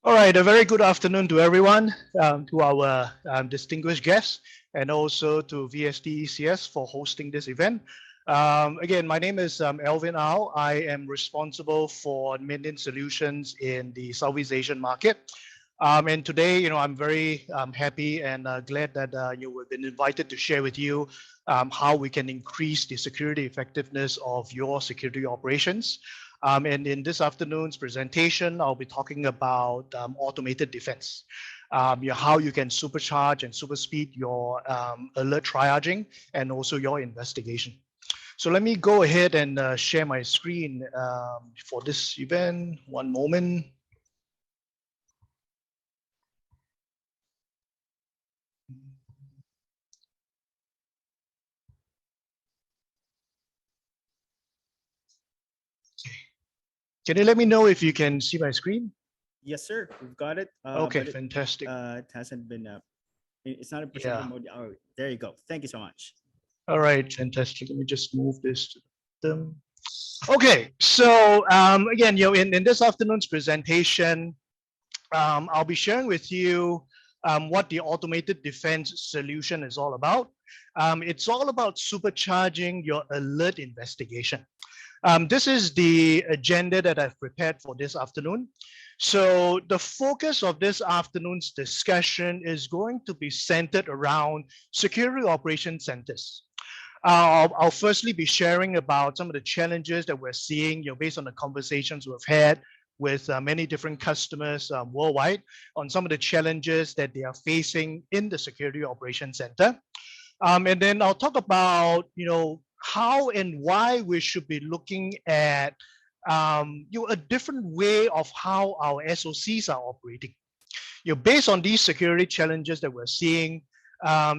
All right, a very good afternoon to everyone, to our distinguished guests, and also to VST ECS for hosting this event. Again, my name is Elvin Au. I am responsible for Mandiant Solutions in the Southeast Asian market. And today, I'm very happy and glad that you have been invited to share with you how we can increase the security effectiveness of your security operations. And in this afternoon's presentation, I'll be talking about automated defense, how you can supercharge and super speed your alert triaging and also your investigation. So let me go ahead and share my screen for this event. One moment. Can you let me know if you can see my screen? Yes, sir. We've got it. Okay, But fantastic. it hasn't been it's not a presenter Yeah. mode. Oh, there you go. Thank you so much. All right, fantastic. Let me just move this to them. Okay, so again, in this afternoon's presentation, I'll be sharing with you what the automated defense solution is all about. It's all about supercharging your alert investigation. This is the agenda that I've prepared for this afternoon. So the focus of this afternoon's discussion is going to be centered around security operation centers. I'll firstly be sharing about some of the challenges that we're seeing, based on the conversations we've had with many different customers worldwide on some of the challenges that they are facing in the security operations center. And then I'll talk about, how and why we should be looking at, a different way of how our SOCs are operating. Based on these security challenges that we're seeing,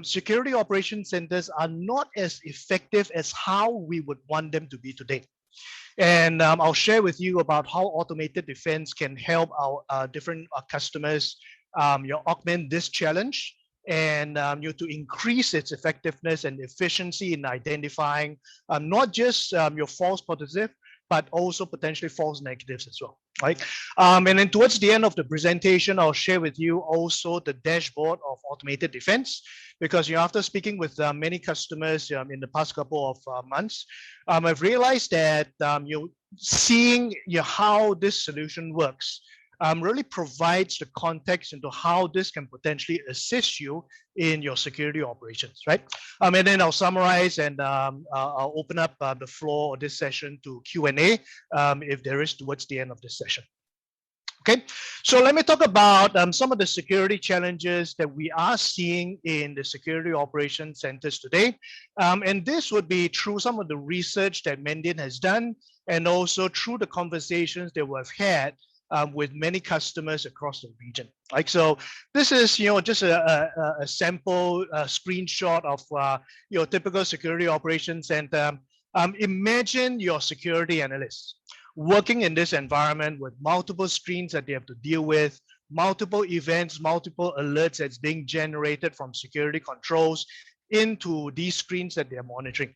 security operation centers are not as effective as how we would want them to be today. And I'll share with you about how automated defense can help our different customers augment this challenge and to increase its effectiveness and efficiency in identifying not just your false positive, but also potentially false negatives as well, right? And then towards the end of the presentation, I'll share with you also the dashboard of automated defense, because after speaking with many customers in the past couple of months, I've realized that seeing how this solution works really provides the context into how this can potentially assist you in your security operations, right? And then I'll summarize and I'll open up the floor of this session to Q&A if there is towards the end of this session. Okay, so let me talk about some of the security challenges that we are seeing in the security operations centers today. And this would be through some of the research that Mandiant has done, and also through the conversations that we've had with many customers across the region. Like, so this is, just a sample screenshot of your typical security operations center. Imagine your security analysts working in this environment with multiple screens that they have to deal with, multiple events, multiple alerts that's being generated from security controls into these screens that they're monitoring,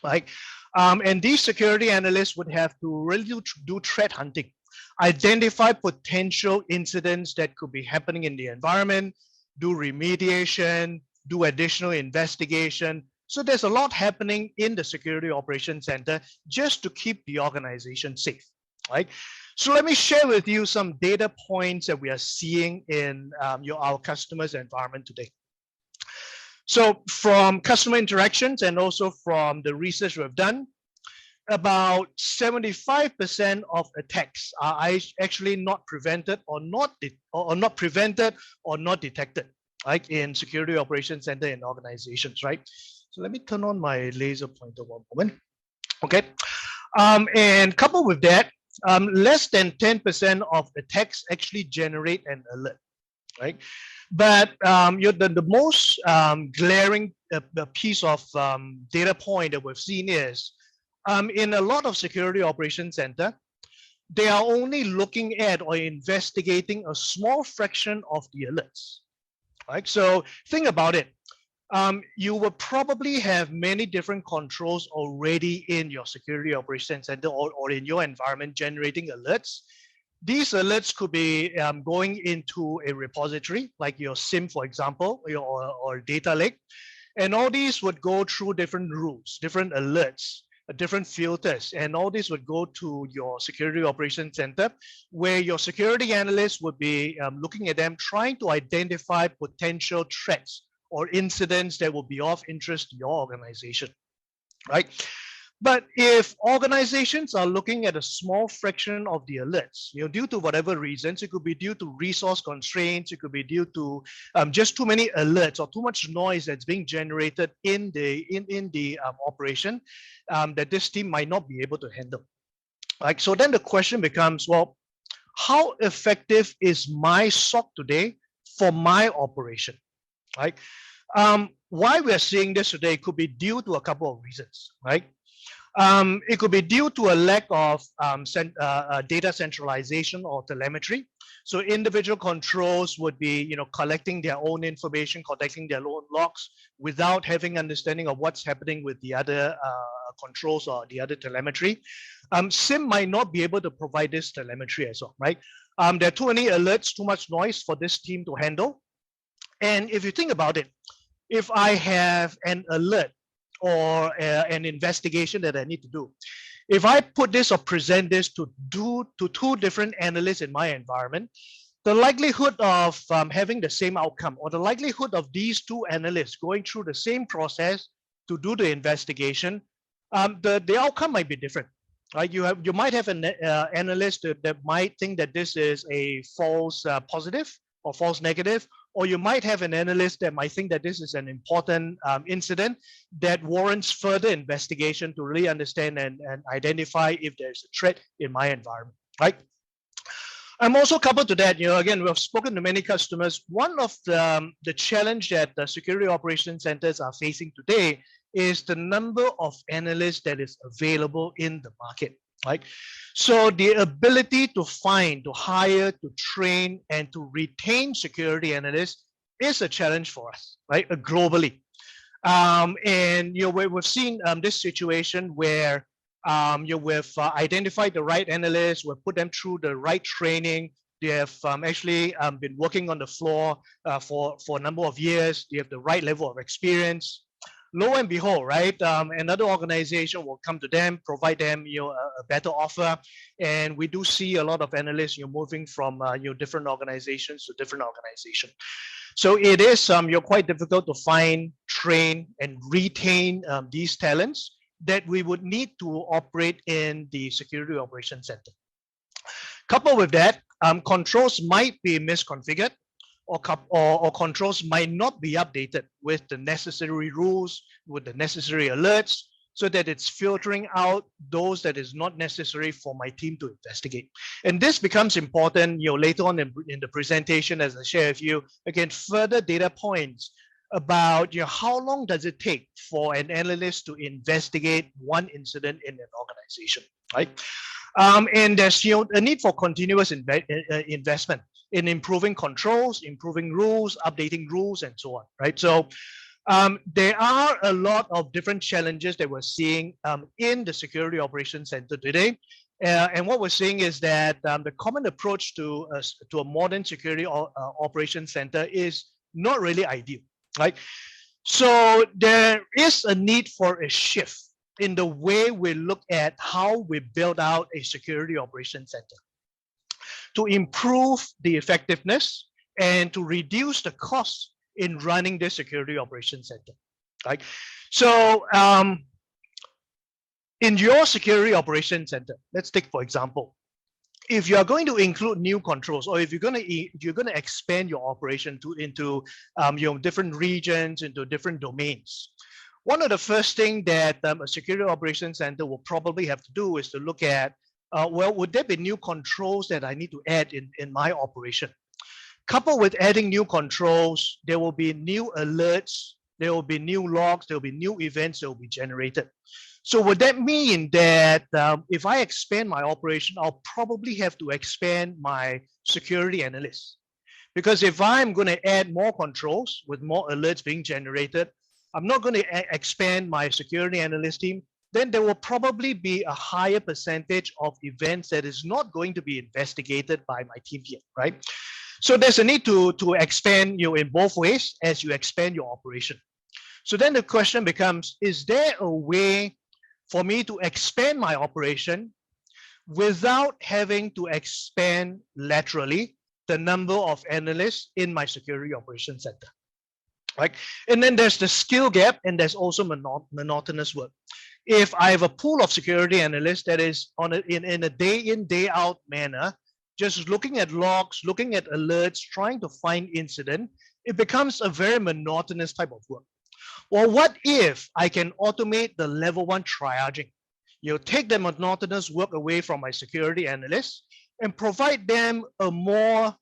right? And these security analysts would have to really do threat hunting, identify potential incidents that could be happening in the environment, do remediation, do additional investigation. So there's a lot happening in the security operations center just to keep the organization safe, right? So let me share with you some data points that we are seeing in our customers' environment today. So from customer interactions and also from the research we've done, about 75% of attacks are actually not prevented or not prevented or not detected, like in security operations center in organizations, right? So let me turn on my laser pointer one moment. Okay, and coupled with that, less than 10% of attacks actually generate an alert, right? But the most glaring piece of data point that we've seen is in a lot of security operations center, they are only looking at or investigating a small fraction of the alerts, right? So think about it. You will probably have many different controls already in your security operations center or in your environment generating alerts. These alerts could be going into a repository like your SIM, for example, or data lake. And all these would go through different rules, different alerts, different filters, and all this would go to your security operations center, where your security analyst would be looking at them, trying to identify potential threats or incidents that will be of interest to your organization, right? But if organizations are looking at a small fraction of the alerts, due to whatever reasons, it could be due to resource constraints, it could be due to just too many alerts or too much noise that's being generated in the operation that this team might not be able to handle. Like, so then the question becomes, well, how effective is my SOC today for my operation, right? Why we're seeing this today could be due to a couple of reasons, right? It could be due to a lack of data centralization or telemetry. So individual controls would be, collecting their own information, collecting their own logs without having understanding of what's happening with the other controls or the other telemetry. SIM might not be able to provide this telemetry as well, right? There are too many alerts, too much noise for this team to handle. And if you think about it, if I have an alert or an investigation that I need to do, if I put this or present this to two different analysts in my environment, the likelihood of having the same outcome, or the likelihood of these two analysts going through the same process to do the investigation, the outcome might be different. Right? You might have an analyst that might think that this is a false positive or false negative, or you might have an analyst that might think that this is an important incident that warrants further investigation to really understand and identify if there's a threat in my environment, right? I'm also coupled to that, again, we've spoken to many customers. One of the challenge that the security operations centers are facing today is the number of analysts that is available in the market, right? So the ability to find, to hire, to train, and to retain security analysts is a challenge for us, right? Globally. And we've seen this situation where we've identified the right analysts, we've put them through the right training. They have actually been working on the floor for a number of years. They have the right level of experience. Lo and behold, right? Another organization will come to them, provide them, a better offer, and we do see a lot of analysts, moving from different organizations to different organizations. So it is quite difficult to find, train, and retain these talents that we would need to operate in the security operations center. Coupled with that, controls might be misconfigured, or controls might not be updated with the necessary rules, with the necessary alerts, so that it's filtering out those that is not necessary for my team to investigate. And this becomes important, later on in the presentation, as I share with you, again, further data points about how long does it take for an analyst to investigate one incident in an organization, right? And there's a need for continuous investment in improving controls, improving rules, updating rules, and so on, right? So there are a lot of different challenges that we're seeing in the security operations center today. And what we're seeing is that the common approach to a modern security operations center is not really ideal, right? So there is a need for a shift in the way we look at how we build out a security operations center to improve the effectiveness and to reduce the cost in running the security operations center, right? So in your security operations center, let's take, for example, if you are going to include new controls, or if you're going to expand your operation into different regions, into different domains, one of the first things that a security operations center will probably have to do is to look at, well, would there be new controls that I need to add in my operation? Coupled with adding new controls, there will be new alerts, there will be new logs, there will be new events that will be generated. So would that mean that if I expand my operation, I'll probably have to expand my security analysts? Because if I'm going to add more controls with more alerts being generated, I'm not going to expand my security analyst team. then there will probably be a higher percentage of events that is not going to be investigated by my team here, right? So there's a need to expand in both ways as you expand your operation. So then the question becomes, is there a way for me to expand my operation without having to expand laterally the number of analysts in my security operations center, right? And then there's the skill gap, and there's also monotonous work. If I have a pool of security analysts that is in a day in, day out manner, just looking at logs, looking at alerts, trying to find incident, it becomes a very monotonous type of work. Well, what if I can automate the level 1 triaging? Take the monotonous work away from my security analysts and provide them a more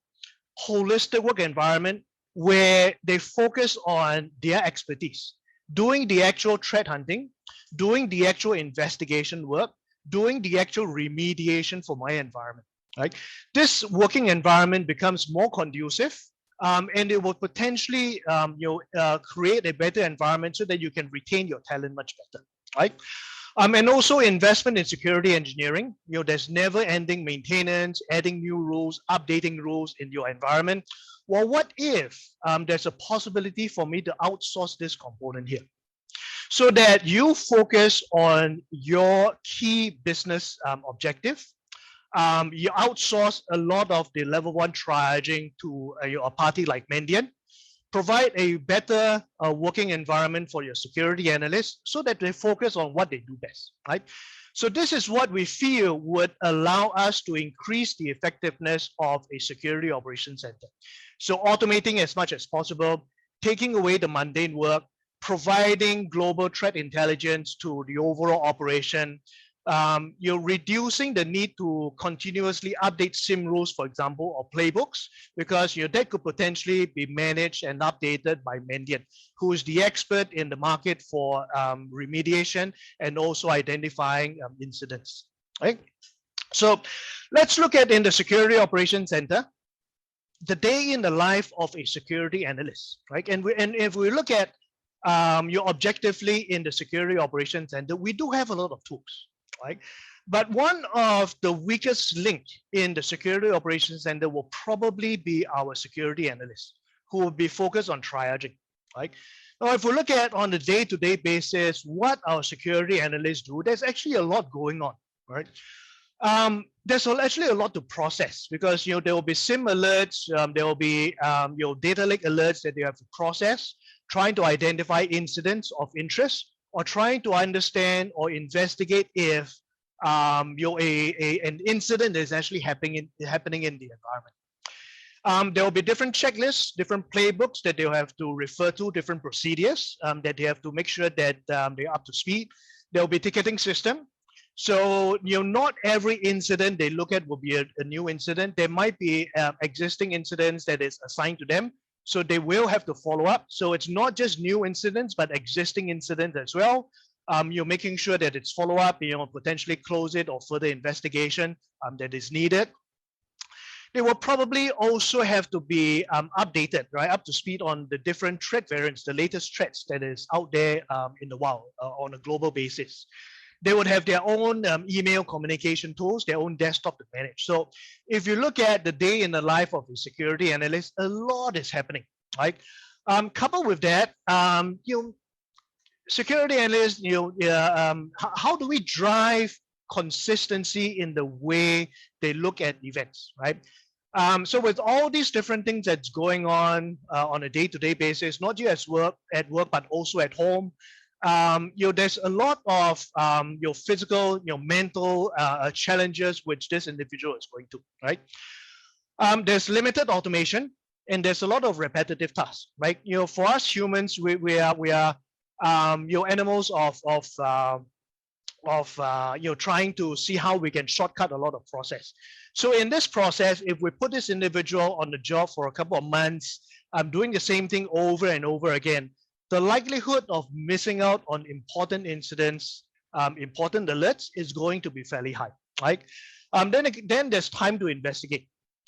holistic work environment where they focus on their expertise, doing the actual threat hunting, doing the actual investigation work, doing the actual remediation for my environment, right? This working environment becomes more conducive, and it will potentially create a better environment so that you can retain your talent much better, right? And also investment in security engineering. There's never ending maintenance, adding new rules, updating rules in your environment. Well, what if there's a possibility for me to outsource this component here so that you focus on your key business objective? You outsource a lot of the level 1 triaging to a party like Mandiant, provide a better working environment for your security analysts so that they focus on what they do best, right? So this is what we feel would allow us to increase the effectiveness of a security operations center. So automating as much as possible, taking away the mundane work, providing global threat intelligence to the overall operation. You're reducing the need to continuously update SIM rules, for example, or playbooks, because that could potentially be managed and updated by Mandiant, who is the expert in the market for remediation and also identifying incidents, right? So let's look at in the Security Operations Center, the day in the life of a security analyst, right? And if we look at objectively in the Security Operations Center, we do have a lot of tools, right? But one of the weakest link in the Security Operations Center will probably be our security analysts, who will be focused on triaging, right? Now, if we look at on a day-to-day basis, what our security analysts do, there's actually a lot going on, right? There's actually a lot to process because there will be SIM alerts, there will be data lake alerts that they have to process, trying to identify incidents of interest, or trying to understand or investigate if an incident is actually happening in the environment. There will be different checklists, different playbooks that they'll have to refer to, different procedures that they have to make sure that they're up to speed. There will be ticketing system. So not every incident they look at will be a new incident. There might be existing incidents that is assigned to them. So they will have to follow up. So it's not just new incidents, but existing incidents as well. You're making sure that it's follow up, potentially close it or further investigation that is needed. They will probably also have to be updated, right, up to speed on the different threat variants, the latest threats that is out there in the wild on a global basis. They would have their own email communication tools, their own desktop to manage. So if you look at the day in the life of a security analyst, a lot is happening, right? Coupled with that, security analysts, how do we drive consistency in the way they look at events, right? So with all these different things that's going on a day-to-day basis, not just at work, but also at home, there's a lot of physical, mental challenges which this individual is going to, right? There's limited automation, and there's a lot of repetitive tasks, right? For us humans, we are animals of trying to see how we can shortcut a lot of process. So in this process, if we put this individual on the job for a couple of months, doing the same thing over and over again, the likelihood of missing out on important incidents, important alerts is going to be fairly high, right? Then there's time to investigate.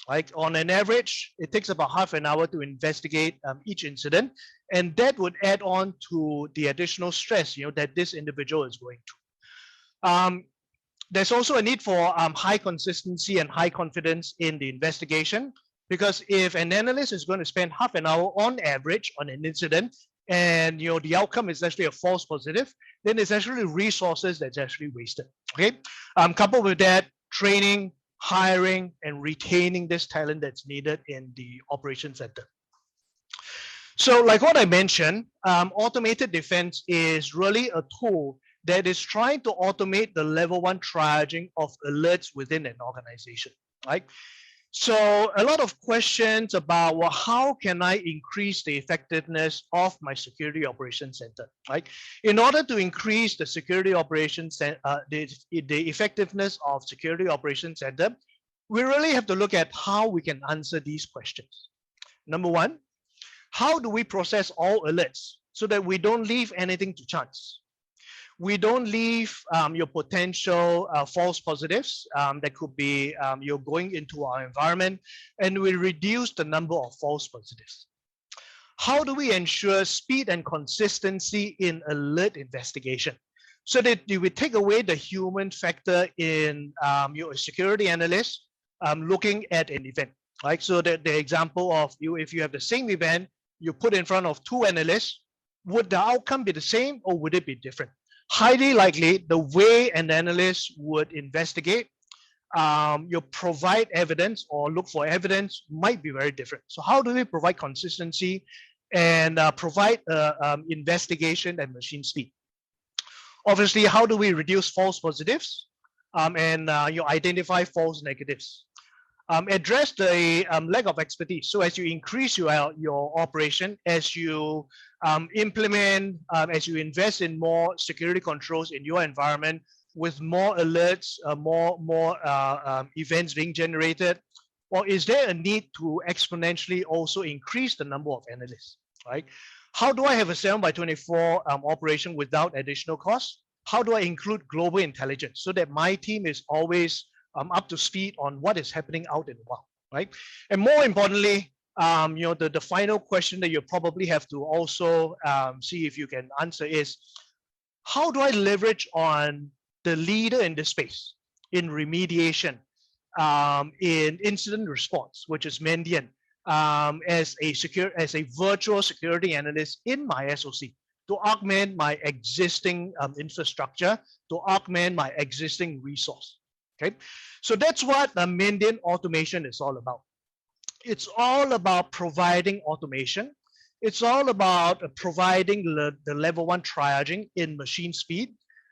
Like on an average, it takes about half an hour to investigate each incident, and that would add on to the additional stress, that this individual is going through. There's also a need for high consistency and high confidence in the investigation, because if an analyst is going to spend half an hour on average on an incident, and the outcome is actually a false positive, then it's actually resources that's actually wasted. Okay, coupled with that, training, hiring, and retaining this talent that's needed in the operations center. So like what I mentioned, automated defense is really a tool that is trying to automate the level 1 triaging of alerts within an organization, right? So a lot of questions about, well, how can I increase the effectiveness of my security operations center, right? In order to increase the security operations, the effectiveness of security operations center, we really have to look at how we can answer these questions. Number one, how do we process all alerts so that we don't leave anything to chance? We don't leave your potential false positives that could be you're going into our environment, and we reduce the number of false positives. How do we ensure speed and consistency in alert investigation so that we take away the human factor in your security analyst looking at an event? Right? So the example of if you have the same event, you put in front of 2 analysts, would the outcome be the same or would it be different? Highly likely, the way an analyst would investigate, you provide evidence or look for evidence might be very different. So how do we provide consistency and provide investigation at machine speed? Obviously, how do we reduce false positives and you identify false negatives? Address the lack of expertise. So as you increase your operation, as you implement, as you invest in more security controls in your environment, with more alerts, more events being generated, or is there a need to exponentially also increase the number of analysts, right? How do I have a 7x24 operation without additional costs? How do I include global intelligence so that my team is always up to speed on what is happening out in the wild, right? And more importantly, the final question that you probably have to also see if you can answer is, how do I leverage on the leader in this space in remediation, in incident response, which is Mandiant, as a virtual security analyst in my SOC to augment my existing infrastructure, to augment my existing resource. Okay, so that's what Mandiant automation is all about. It's all about providing automation. It's all about providing the level 1 triaging in machine speed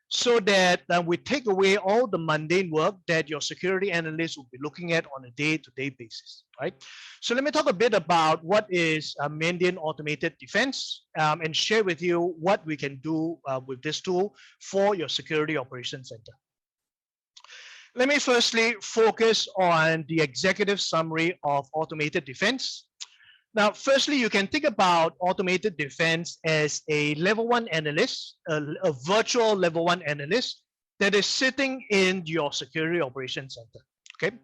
so that we take away all the mundane work that your security analyst will be looking at on a day-to-day basis, right? So let me talk a bit about what is Mandiant automated defense and share with you what we can do with this tool for your security operations center. Let me firstly focus on the executive summary of automated defense. Now, firstly, you can think about automated defense as a level 1 analyst, a virtual level 1 analyst that is sitting in your security operations center. Okay.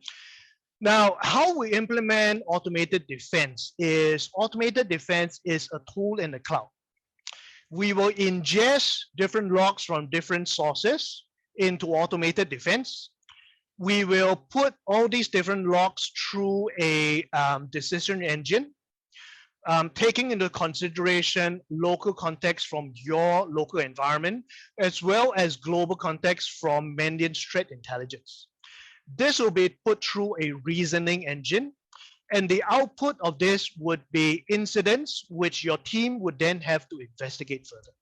Now, how we implement automated defense is a tool in the cloud. We will ingest different logs from different sources into automated defense. We will put all these different logs through a decision engine, taking into consideration local context from your local environment, as well as global context from Mandiant's threat intelligence. This will be put through a reasoning engine, and the output of this would be incidents which your team would then have to investigate further,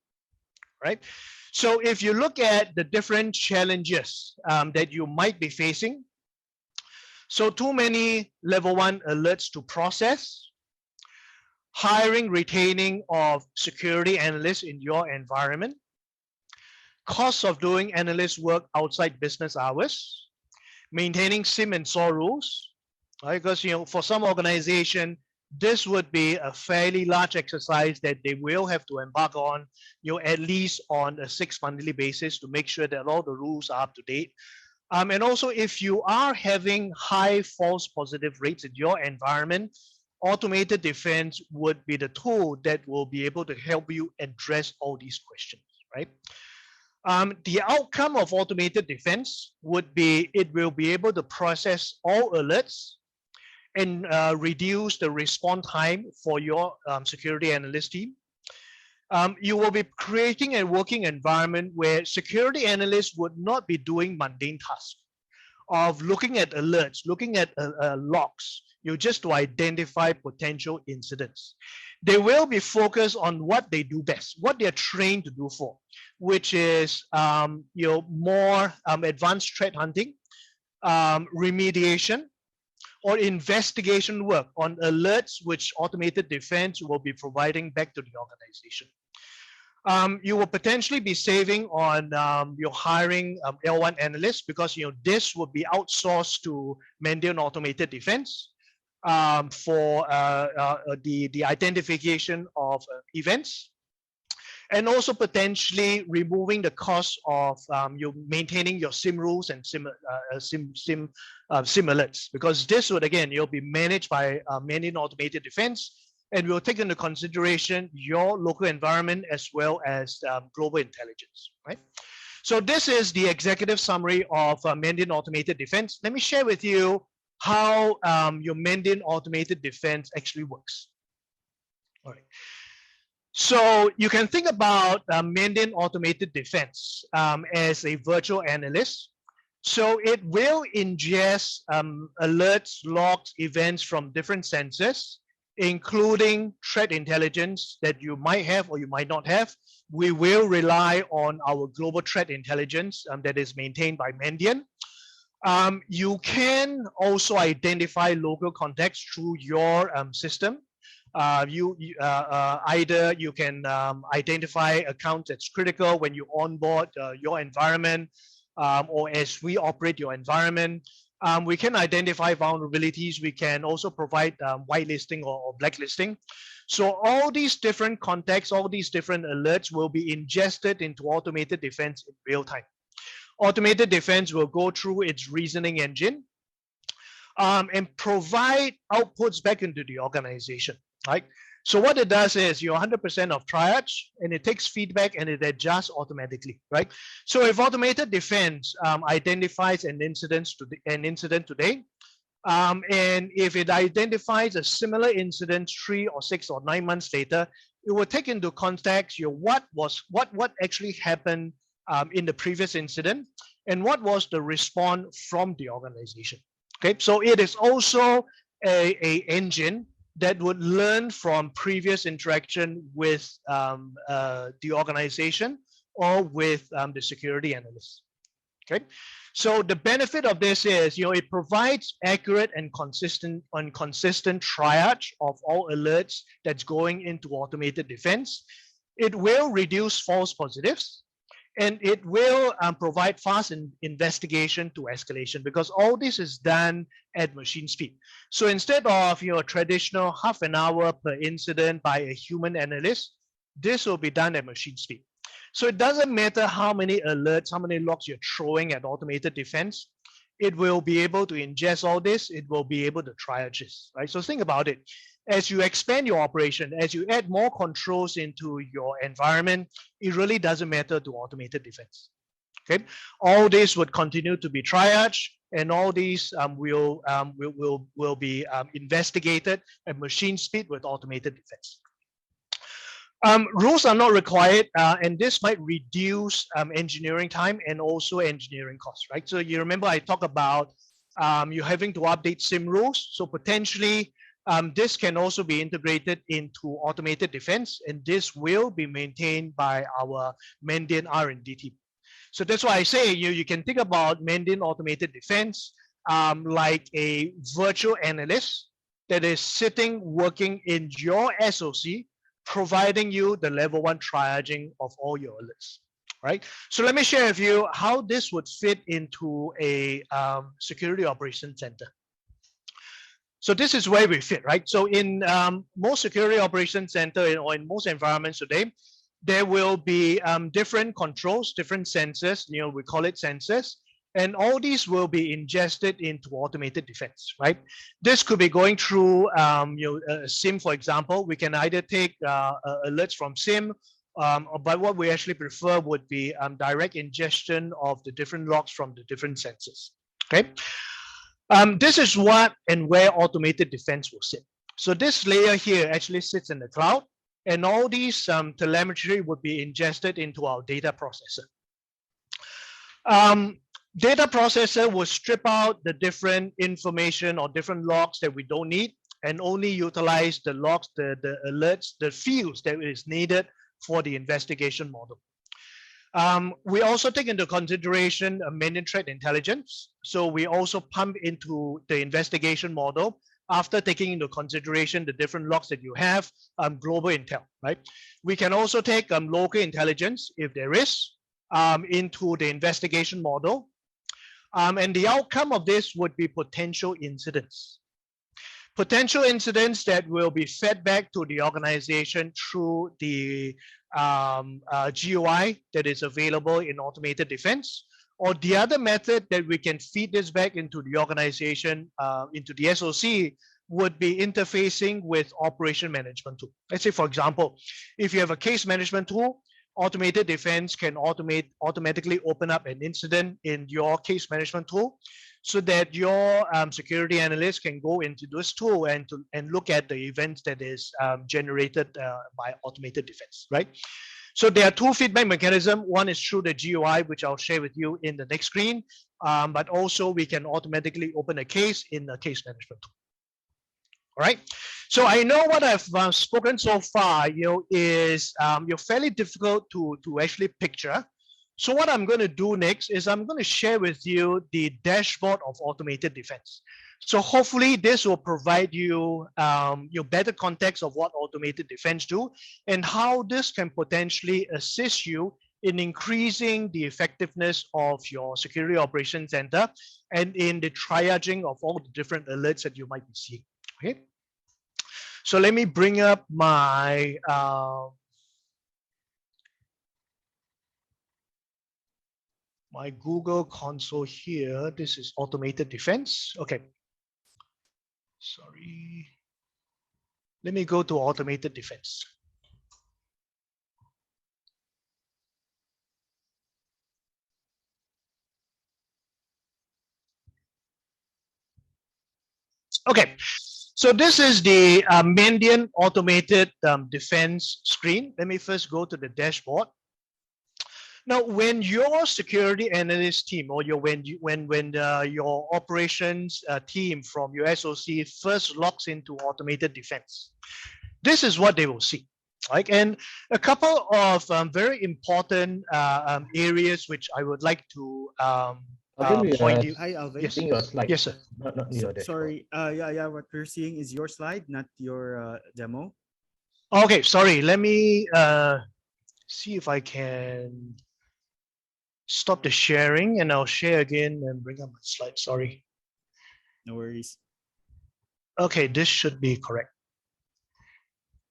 right? So if you look at the different challenges that you might be facing, so too many level 1 alerts to process, hiring, retaining of security analysts in your environment, costs of doing analyst work outside business hours, maintaining SIM and SAW rules, right? Because for some organization, this would be a fairly large exercise that they will have to embark on, at least on a 6 monthly basis to make sure that all the rules are up to date. And also, if you are having high false positive rates in your environment, automated defense would be the tool that will be able to help you address all these questions, right? The outcome of automated defense would be it will be able to process all alerts and reduce the response time for your security analyst team. You will be creating a working environment where security analysts would not be doing mundane tasks of looking at alerts, looking at logs, just to identify potential incidents. They will be focused on what they do best, what they're trained to do for, which is more advanced threat hunting, remediation, or investigation work on alerts which automated defense will be providing back to the organization. You will potentially be saving on your hiring L1 analysts because this will be outsourced to Mandiant Automated Defense for the identification of events, and also potentially removing the cost of you maintaining your SIM rules and SIM alerts, because this would again be managed by Mandiant Automated Defense, and we'll take into consideration your local environment as well as global intelligence, right? So this is the executive summary of Mandiant Automated Defense. Let me share with you how your Mandiant Automated Defense actually works. All right. So you can think about Mandiant Automated Defense as a virtual analyst. So it will ingest alerts, logs, events from different sensors, including threat intelligence that you might have or you might not have. We will rely on our global threat intelligence that is maintained by Mandiant. You can also identify local context through your system. Either you can identify accounts that's critical when you onboard your environment, or as we operate your environment. We can identify vulnerabilities. We can also provide whitelisting or blacklisting. So all these different contexts, all these different alerts will be ingested into automated defense in real time. Automated defense will go through its reasoning engine and provide outputs back into the organization, right? So what it does is you're 100% of triage, and it takes feedback and it adjusts automatically, right? So if automated defense identifies an incident today, and if it identifies a similar incident 3 or 6 or 9 months later, it will take into context what actually happened in the previous incident and what was the response from the organization. Okay, so it is also a engine that would learn from previous interaction with the organization or with the security analysts. Okay, so the benefit of this is it provides accurate and consistent triage of all alerts that's going into automated defense. It will reduce false positives, and it will provide fast investigation to escalation, because all this is done at machine speed. So instead of a traditional half an hour per incident by a human analyst, this will be done at machine speed. So it doesn't matter how many alerts, how many logs you're throwing at automated defense, it will be able to ingest all this, it will be able to triage this, right? So think about it. As you expand your operation, as you add more controls into your environment, it really doesn't matter to automated defense. Okay, all this would continue to be triage, and all these will be investigated at machine speed with automated defense. Rules are not required, and this might reduce engineering time and also engineering costs, right? So you remember I talked about you having to update SIM rules, so potentially this can also be integrated into automated defense, and this will be maintained by our Mandiant R&D team. So that's why I say you can think about Mandiant Automated Defense like a virtual analyst that is sitting working in your SOC, providing you the level 1 triaging of all your alerts, right? So let me share with you how this would fit into a security operations center. So this is where we fit, right? So in most security operations center or in most environments today, there will be different controls, different sensors, we call it sensors, and all these will be ingested into automated defense, right? This could be going through a SIM, for example. We can either take alerts from SIM, But what we actually prefer would be direct ingestion of the different logs from the different sensors. Okay. This is what and where automated defense will sit. So this layer here actually sits in the cloud, and all these telemetry would be ingested into our data processor. Data processor will strip out the different information or different logs that we don't need and only utilize the logs, the alerts, the fields that is needed for the investigation model. We also take into consideration a Mandiant threat intelligence. So we also pump into the investigation model after taking into consideration the different logs that you have, global intel, right? We can also take local intelligence, if there is, into the investigation model. And the outcome of this would be potential incidents. Potential incidents that will be fed back to the organization through the GUI that is available in automated defense, or the other method that we can feed this back into the organization, into the SOC, would be interfacing with operation management tool. Let's say, for example, if you have a case management tool, automated defense can automatically open up an incident in your case management tool, so that your security analyst can go into this tool and look at the events that is generated by automated defense, right? So there are two feedback mechanisms. One is through the GUI, which I'll share with you in the next screen, but also we can automatically open a case in the case management tool. All right. So I know what I've spoken so far, is fairly difficult to actually picture. So what I'm going to do next is I'm going to share with you the dashboard of automated defense. So hopefully this will provide you your better context of what automated defense do and how this can potentially assist you in increasing the effectiveness of your security operations center and in the triaging of all the different alerts that you might be seeing. Okay. So let me bring up my my Google console here. This is automated defense. Okay. Sorry. Let me go to automated defense. Okay. So this is the Mandiant automated defense screen. Let me first go to the dashboard. Now, when your security analyst team or when your operations team from your SOC first logs into automated defense, this is what they will see. Right? And a couple of very important areas which I would like to point you. Hi, Alvin. Yes. Your slide. Yes, sir. Not your dashboard. Sorry. Yeah. What we're seeing is your slide, not your demo. Okay, sorry. Let me see if I can stop the sharing and I'll share again and bring up my slide. Sorry. No worries. Okay, this should be correct.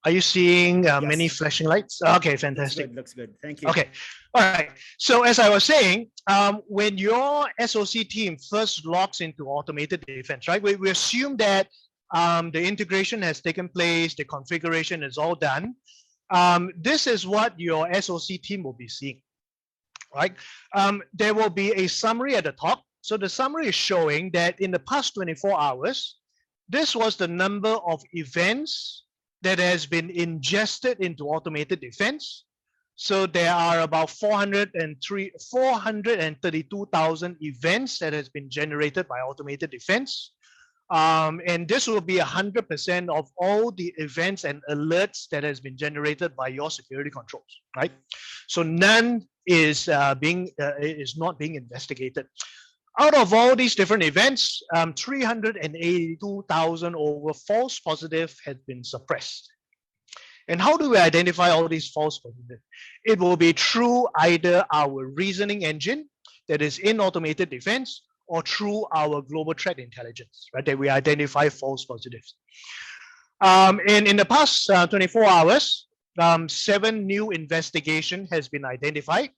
Are you seeing many Yes. flashing lights? Okay, fantastic. Looks good. Thank you. Okay, all right. So as I was saying, when your SOC team first logs into automated defense, right? We assume that the integration has taken place, the configuration is all done. This is what your SOC team will be seeing, right? There will be a summary at the top. So the summary is showing that in the past 24 hours, this was the number of events that has been ingested into automated defense. So there are about 432,000 events that has been generated by automated defense. And this will be 100% of all the events and alerts that has been generated by your security controls, right? So none is not being investigated. Out of all these different events, 382,000 over false positive has been suppressed. And how do we identify all these false positives? It will be through either our reasoning engine that is in automated defense or through our global threat intelligence, right? That we identify false positives. And in the past 24 hours, 7 new investigation has been identified.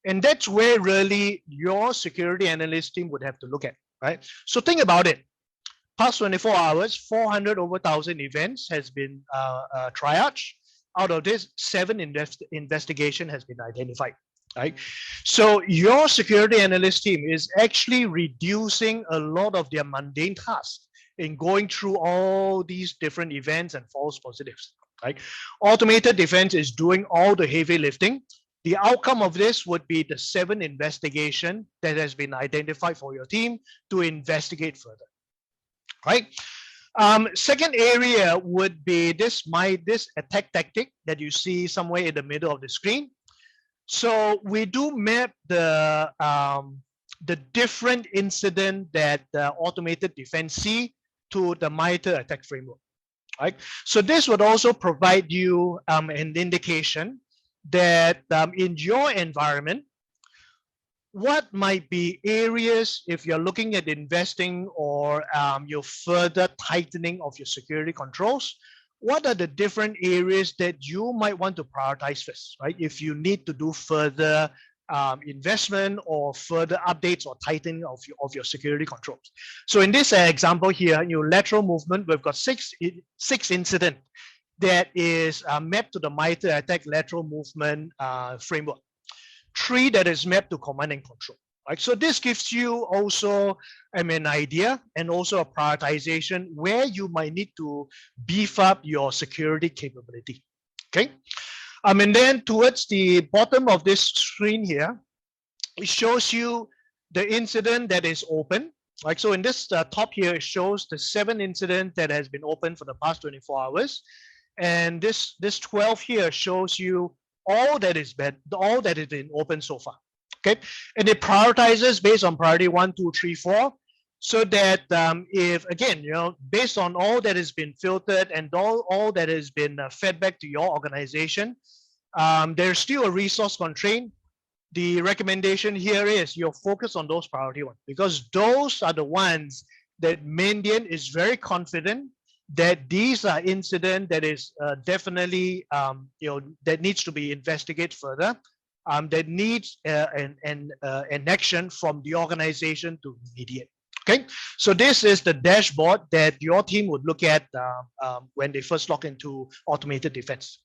And that's where really your security analyst team would have to look at, right? So think about it. Past 24 hours, 400 over 1,000 events has been triaged. out of this, 7 investigation has been identified. Right. So your security analyst team is actually reducing a lot of their mundane tasks in going through all these different events and false positives. Right. Automated defense is doing all the heavy lifting. The outcome of this would be the 7 investigation that has been identified for your team to investigate further. Right. Second area would be this attack tactic that you see somewhere in the middle of the screen. So we do map the different incident that the automated defense see to the MITRE attack framework. Right. So this would also provide you an indication that in your environment, what might be areas, if you're looking at investing or you're further tightening of your security controls, what are the different areas that you might want to prioritize first, right? If you need to do further investment or further updates or tightening of your security controls. So in this example here, your lateral movement, we've got six incident that is mapped to the MITRE attack lateral movement framework. 3 that is mapped to command and control. Right? So this gives you also an idea and also a prioritization where you might need to beef up your security capability. Okay. And then towards the bottom of this screen here, it shows you the incident that is open. Like so in this top here, it shows the 7 incidents that has been open for the past 24 hours. And this 12 here shows you all that has been open so far. Okay, and it prioritizes based on priority 1, 2, 3, 4, so that if again, based on all that has been filtered and all that has been fed back to your organization, there's still a resource constraint. The recommendation here is you're focused on those priority 1 because those are the ones that Mandiant is very confident that these are incident that is definitely that needs to be investigated further, that needs an action from the organization to mediate. Okay, so this is the dashboard that your team would look at when they first log into automated defense.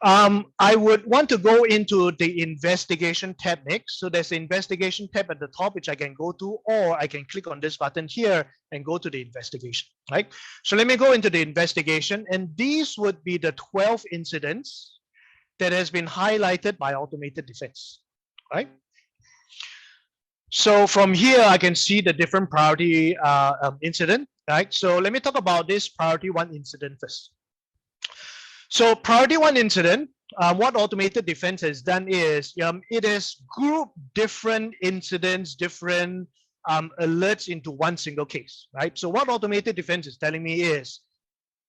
I would want to go into the investigation tab next. So there's the investigation tab at the top, which I can go to, or I can click on this button here and go to the investigation, right? So let me go into the investigation, and these would be the 12 incidents that has been highlighted by automated defense, right? So from here, I can see the different priority incident, right? So let me talk about this priority 1 incident first. So priority 1 incident, what automated defense has done is it has grouped different incidents, different alerts into one single case, right? So what automated defense is telling me is,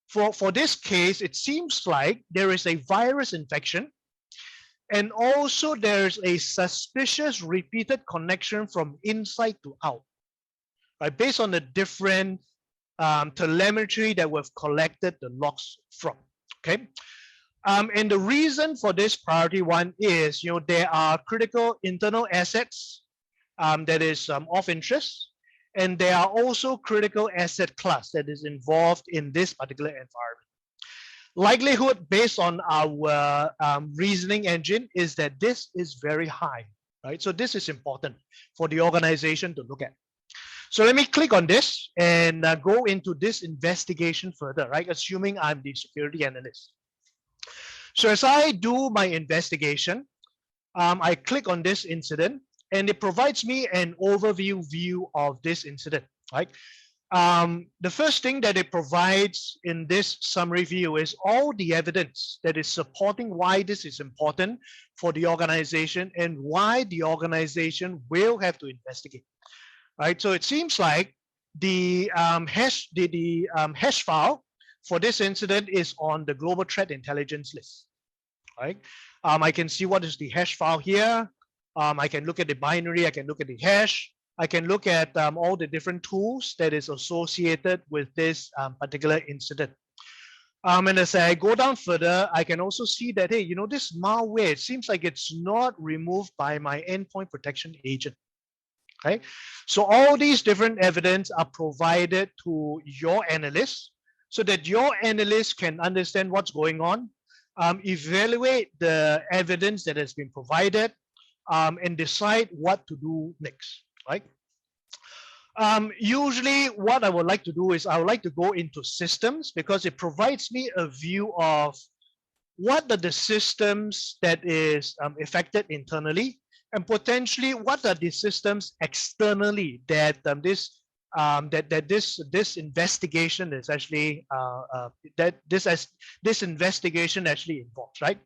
for this case, it seems like there is a virus infection, and also there's a suspicious repeated connection from inside to out, right? Based on the different telemetry that we've collected the logs from. Okay, and the reason for this priority 1 is, there are critical internal assets that is of interest, and there are also critical asset class that is involved in this particular environment. Likelihood based on our reasoning engine is that this is very high, right? So this is important for the organization to look at. So let me click on this and go into this investigation further, right? Assuming I'm the security analyst. So as I do my investigation, I click on this incident, and it provides me an overview view of this incident, right? The first thing that it provides in this summary view is all the evidence that is supporting why this is important for the organization and why the organization will have to investigate. Right, so it seems like the hash file for this incident is on the global threat intelligence list. Right, I can see what is the hash file here. I can look at the binary. I can look at the hash. I can look at all the different tools that is associated with this particular incident. And as I go down further, I can also see that, hey, this malware, it seems like it's not removed by my endpoint protection agent. Okay, so all these different evidence are provided to your analyst so that your analyst can understand what's going on evaluate the evidence that has been provided, and decide what to do next, right? Usually what I would like to do is I would like to go into systems because it provides me a view of what are the systems that is affected internally, and potentially what are the systems externally that this investigation is actually this investigation actually involves, right?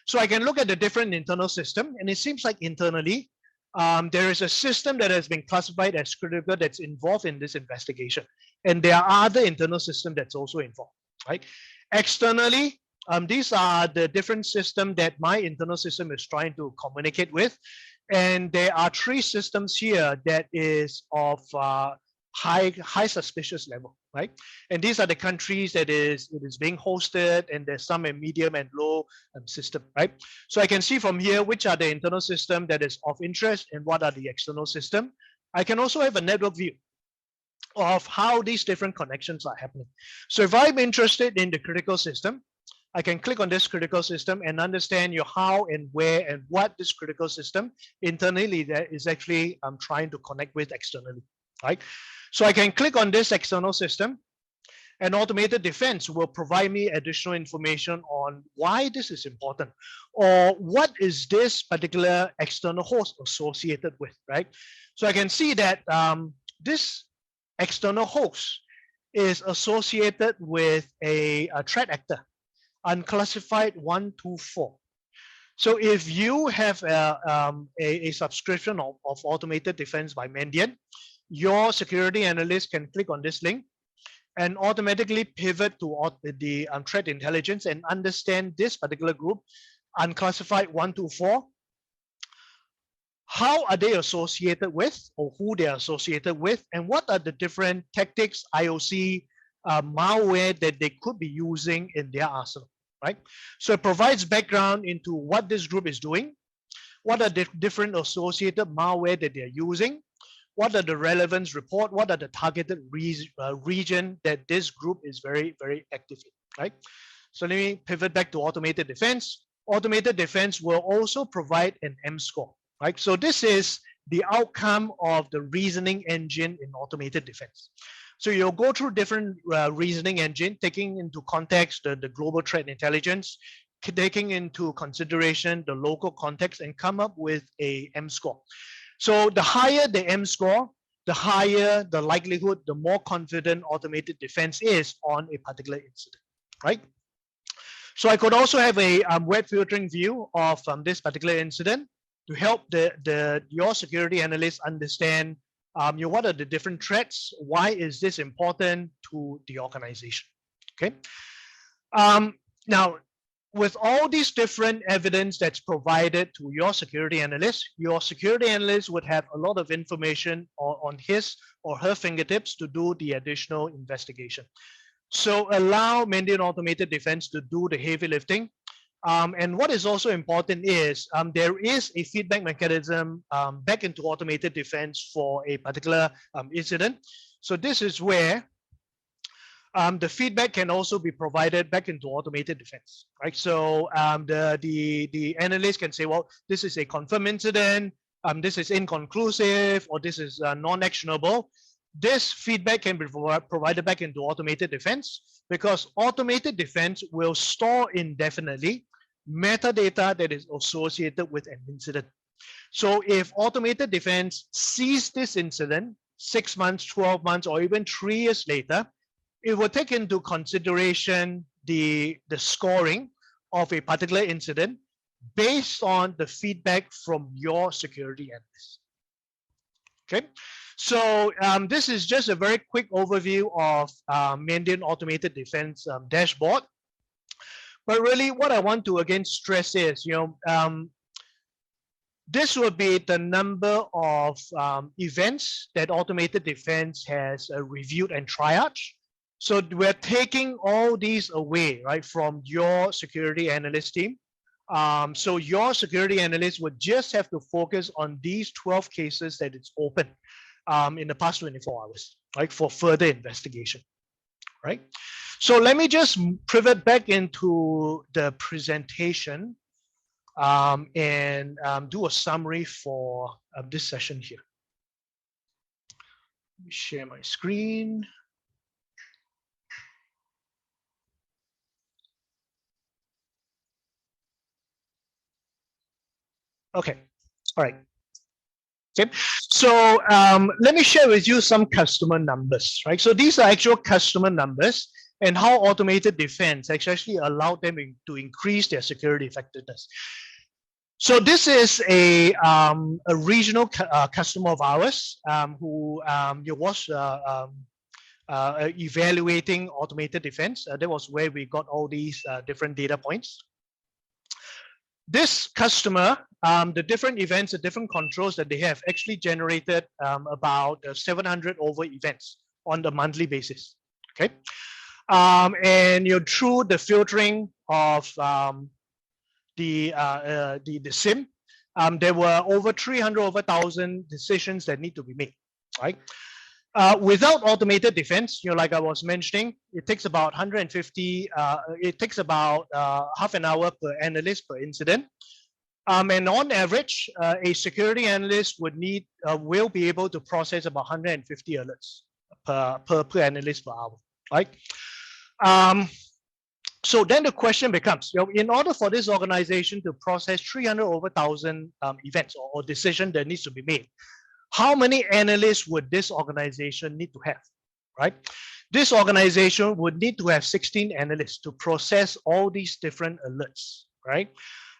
So I can look at the different internal system, and it seems like internally there is a system that has been classified as critical that's involved in this investigation, and there are other internal systems that's also involved, right? Externally, these are the different systems that my internal system is trying to communicate with, and there are 3 systems here that is of high suspicious level, right? And these are the countries that it is being hosted, and there's some in medium and low system, right? So I can see from here which are the internal system that is of interest and what are the external system. I can also have a network view of how these different connections are happening. So if I'm interested in the critical system, I can click on this critical system and understand how and where and what this critical system internally that is actually trying to connect with externally, right? So I can click on this external system, and automated defense will provide me additional information on why this is important, or what is this particular external host associated with, right? So I can see that this external host is associated with a threat actor, unclassified 124. So if you have a subscription of automated defense by Mandiant, your security analyst can click on this link and automatically pivot to the threat intelligence and understand this particular group, unclassified 124. How are they associated with, or who they are associated with, and what are the different tactics, IOC, malware that they could be using in their arsenal, right? So it provides background into what this group is doing, what are the different associated malware that they're using, what are the relevance report, what are the targeted region that this group is very, very active in, right? So let me pivot back to automated defense. Automated defense will also provide an M-score, right? So this is the outcome of the reasoning engine in automated defense. So you'll go through different reasoning engine, taking into context the global threat intelligence, taking into consideration the local context, and come up with a M-score. So the higher the M-score, the higher the likelihood, the more confident automated defense is on a particular incident, right? So I could also have a web filtering view of this particular incident to help your security analyst understand what are the different threats, why is this important to the organization, okay? Now, with all these different evidence that's provided to your security analyst would have a lot of information on his or her fingertips to do the additional investigation. So allow Mandiant Automated Defense to do the heavy lifting. And what is also important is there is a feedback mechanism back into automated defense for a particular incident. So this is where the feedback can also be provided back into automated defense, right? So the analyst can say, well, this is a confirmed incident, this is inconclusive, or this is non-actionable. This feedback can be provided back into automated defense, because automated defense will store indefinitely metadata that is associated with an incident. So if automated defense sees this incident 6 months, 12 months, or even 3 years later, it will take into consideration the scoring of a particular incident based on the feedback from your security analyst. Okay, so this is just a very quick overview of Mandiant Automated Defense dashboard. But really, what I want to again stress is, this will be the number of events that Automated Defense has reviewed and triaged. So we're taking all these away, right, from your security analyst team. So your security analyst would just have to focus on these 12 cases that it's open in the past 24 hours, right, for further investigation, right? So let me just pivot back into the presentation and do a summary for this session here. Let me share my screen. Okay, all right. Okay, so let me share with you some customer numbers, right? So these are actual customer numbers and how automated defense actually allowed them to increase their security effectiveness. So this is a regional customer of ours who was evaluating automated defense. That was where we got all these different data points. This customer, the different events, the different controls that they have actually generated about 700 over events on the monthly basis. Okay, and through the filtering of the SIM, there were over 300 over 1,000 decisions that need to be made. Right. Without automated defense, like I was mentioning, it takes about 150. It takes about half an hour per analyst per incident, and on average, a security analyst will be able to process about 150 alerts per analyst per hour, right? So then the question becomes, in order for this organization to process 300 over 1,000 events or decision that needs to be made, how many analysts would this organization need to have, right? This organization would need to have 16 analysts to process all these different alerts, right?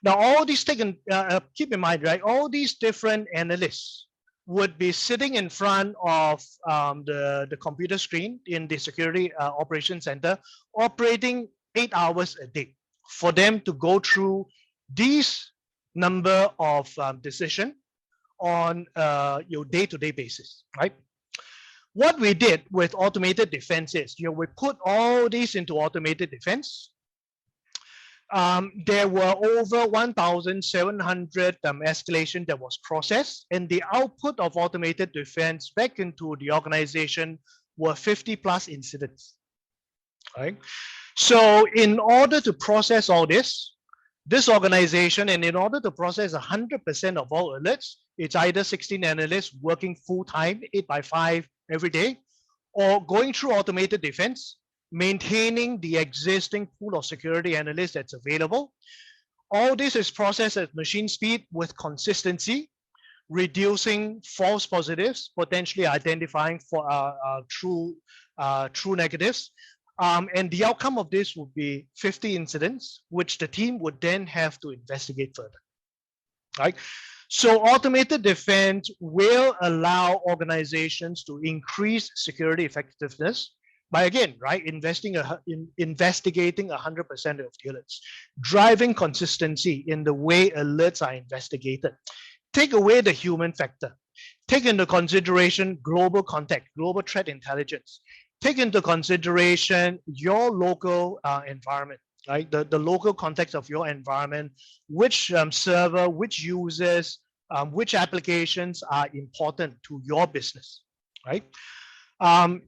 Now, all these keep in mind, right? All these different analysts would be sitting in front of the computer screen in the security operations center, operating 8 hours a day for them to go through these number of decisions on your day-to-day basis, right? What we did with automated defense is, we put all these into automated defense. There were over 1,700 escalation that was processed, and the output of automated defense back into the organization were 50 plus incidents, right? So in order to process all this organization, and in order to process 100% of all alerts, it's either 16 analysts working full-time, 8 by 5 every day, or going through automated defense, maintaining the existing pool of security analysts that's available. All this is processed at machine speed with consistency, reducing false positives, potentially identifying for true negatives. And the outcome of this would be 50 incidents, which the team would then have to investigate further, right? So automated defense will allow organizations to increase security effectiveness by, again, right, investigating 100% of the alerts, driving consistency in the way alerts are investigated, take away the human factor, take into consideration global context, global threat intelligence, take into consideration your local environment, right? The local context of your environment, which server, which users, which applications are important to your business, right? And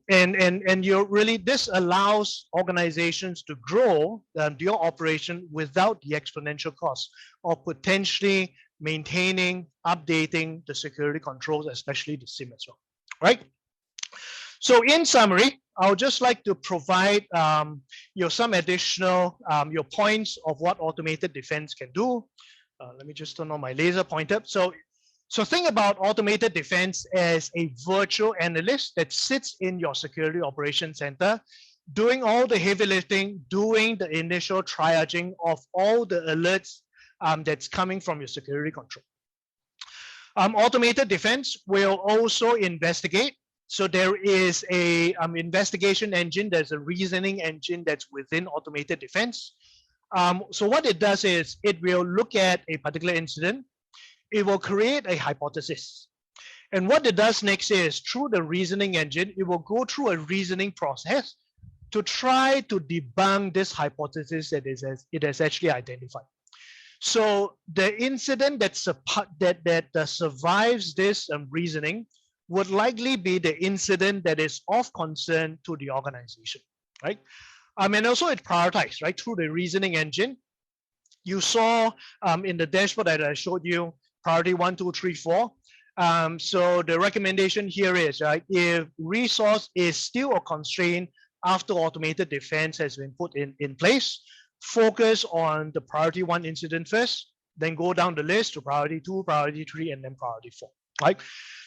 this allows organizations to grow your operation without the exponential cost of potentially maintaining, updating the security controls, especially the SIM as well, right? So in summary, I would just like to provide some additional points of what automated defense can do. Let me just turn on my laser pointer. So think about automated defense as a virtual analyst that sits in your security operations center, doing all the heavy lifting, doing the initial triaging of all the alerts that's coming from your security control. Automated defense will also investigate. So there is a investigation engine, there's a reasoning engine that's within automated defense. So what it does is it will look at a particular incident, it will create a hypothesis. And what it does next is through the reasoning engine, it will go through a reasoning process to try to debunk this hypothesis that it has actually identified. So the incident that survives this reasoning would likely be the incident that is of concern to the organization, right? And also it prioritized, right, through the reasoning engine. You saw in the dashboard that I showed you, priority 1, 2, 3, 4. So the recommendation here is, right, if resource is still a constraint after automated defense has been put in place, focus on the priority 1 incident first, then go down the list to priority 2, priority 3, and then priority 4, right?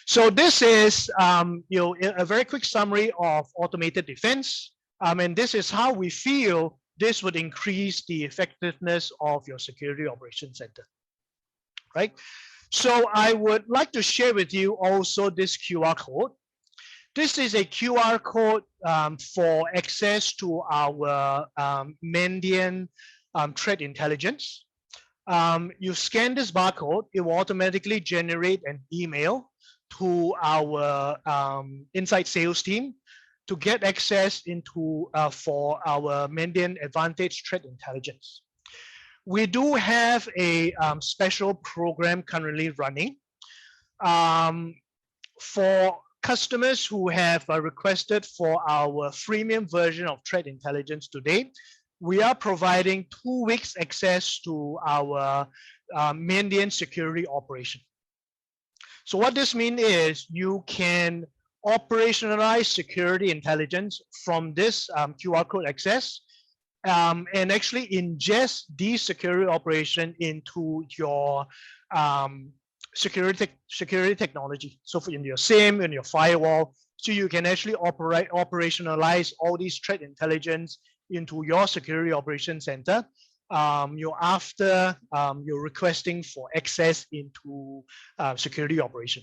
So this is a very quick summary of automated defense. And this is how we feel this would increase the effectiveness of your security operations center, right? So I would like to share with you also this QR code. This is a QR code for access to our Mandiant threat intelligence. You scan this barcode, it will automatically generate an email to our inside sales team to get access into for our Mandiant Advantage threat intelligence. We do have a special program currently running for customers who have requested for our freemium version of threat intelligence today. We are providing 2 weeks access to our Mandiant security operation. So what this means is you can operationalize security intelligence from this QR code access and actually ingest the security operation into your security technology. So in your SIEM, in your firewall, so you can actually operationalize all these threat intelligence into your security operations center. After you're requesting for access into security operation.